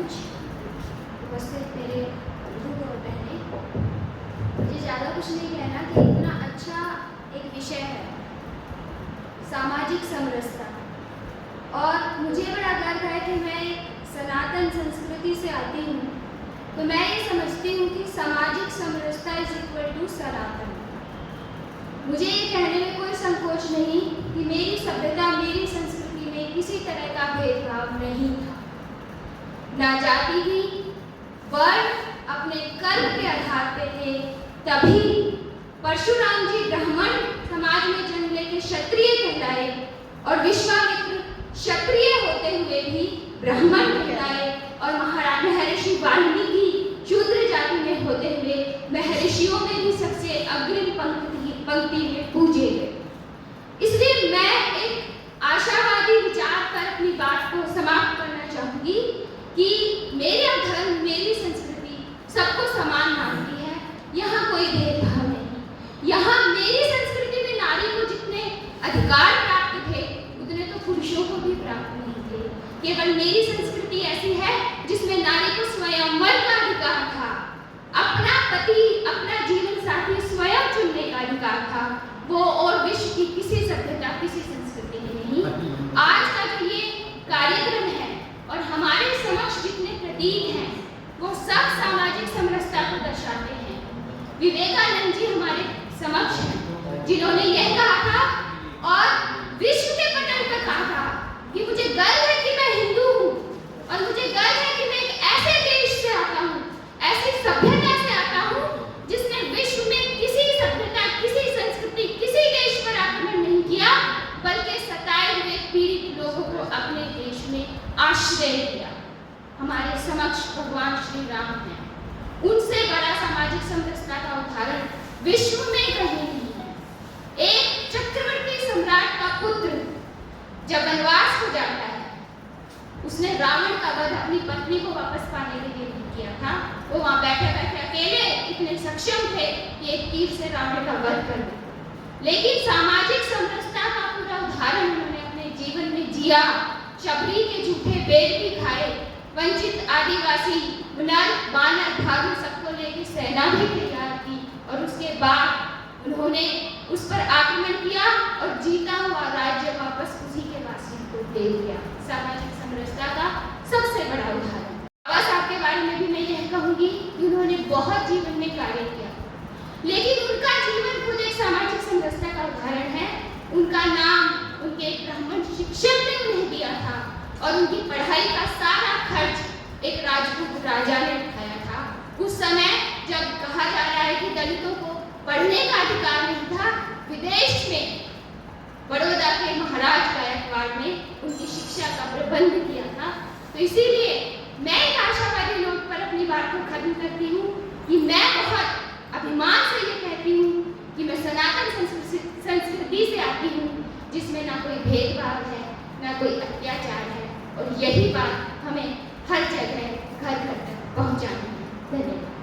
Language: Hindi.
मंच, उपस्थित मेरे बंधु और बहनें, मुझे ज़्यादा कुछ नहीं कहना कि इतना अच्छा एक विषय है सामाजिक समरसता। और मुझे बड़ा गर्व है कि मैं सनातन संस्कृति से आती हूँ, तो मैं ये समझती हूँ कि सामाजिक समरसता इज इक्वल टू सनातन। मुझे ये कहने में कोई संकोच नहीं कि मेरी सभ्यता, मेरी संस्कृति में किसी तरह का भेदभाव नहीं था, ना जाति थी, वर्ण अपने कर्म के आधार पे थे। तभी परशुराम जी ब्राह्मण समाज में जन्म लेके क्षत्रिय कहलाए और विश्वामित्र क्षत्रिय होते हुए भी ब्राह्मण कहलाए और महाराज महर्षि वाल्मीकि शूद्र जाति में होते हुए महर्षियों में भी सबसे अग्रिम पंक्ति में पूजे गए। इसलिए मैं एक आशावादी विचार पर अपनी बात को समाप्त करना चाहूंगी कि मेरा धर्म, मेरी संस्कृति सबको समान मानती है। यहाँ कोई भेदभाव नहीं। यहाँ मेरी संस्कृति में नारी को जितने अधिकार प्राप्त थे उतने तो पुरुषों को भी प्राप्त नहीं थे। केवल मेरी संस्कृति ऐसी है जिसमें नारी को स्वयंवर का अधिकार था, अपना पति, अपना जीवन साथी स्वयं चुनने का अधिकार था। वो और विश्व की किसी सभ्यता, किसी संस्कृति में नहीं। आज का जो ये कार्यक्रम है और हमारे समक्ष जितने प्रतीक हैं वो सब सामाजिक समरसता को दर्शाते हैं। विवेकानंद जी हमारे समक्ष हैं जिन्होंने यह कहा था और विश्व के पटल पर कहा था कि मुझे गर्व है कि मैं हिंदू हूँ और मुझे गर्व है कि मैं एक ऐसे देश से आता हूँ, ऐसी सभ्यता से आता हूँ जिसने विश्व में किसी सभ्यता, किसी संस्कृति, किसी देश पर आक्रमण नहीं किया, बल्कि सताए हुए पीड़ित लोगों को अपने देश में आश्रय दिया। हमारे समक्ष भगवान श्री राम हैं। उनसे बड़ा सामाजिक समरसता का उदाहरण विश्व में कहीं नहीं है। एक चक्रवर्ती सम्राट का पुत्र जब वनवास को जाता है, उसने रावण का वध अपनी पत्नी को वापस पाने के लिए नहीं किया था। वो वहां बैठे बैठे अकेले इतने सक्षम थे कि एक तीर से रावण का वध कर दिया। लेकिन सामाजिक समरसता का पूरा उदाहरण उन्होंने अपने जीवन में जिया। शबरी के झूठे बेर भी खाए, वंचित आदिवासी, नर, बानर, भालू सबको लेकर सेना भी तैयार की और उसके बाद उन्होंने उस पर आक्रमण किया और जीता हुआ राज्य वापस उसी के वासियों को दे दिया। सामाजिक समरसता का सबसे बड़ा उदाहरण। बाबा साहब के बारे में भी मैं यह कहूंगी कि उन्होंने बहुत जीवन में कार्य किया, लेकिन उनका जीवन खुद एक सामाजिक समरसता का उदाहरण है। उनका नाम उनके एक ब्राह्मण शिक्षक ने उन्हें दिया था और उनकी पढ़ाई का सारा खर्च एक राजपूत राजा ने उठाया था। उस समय जब कहा जा रहा है कि दलितों को पढ़ने का अधिकार नहीं था, विदेश में बड़ौदा के महाराज गायकवाड़ ने उनकी शिक्षा का प्रबंध किया था। तो इसीलिए मैं एक आशावादी नोट पर अपनी बात को खत्म करती हूँ कि मैं बहुत अभिमान से ये कहती हूँ कि मैं सनातन संस्कृति से आती हूँ जिसमें ना कोई भेदभाव है, ना कोई अत्याचार है, और यही बात हमें हर जगह घर घर तक पहुँचानी है। धन्यवाद।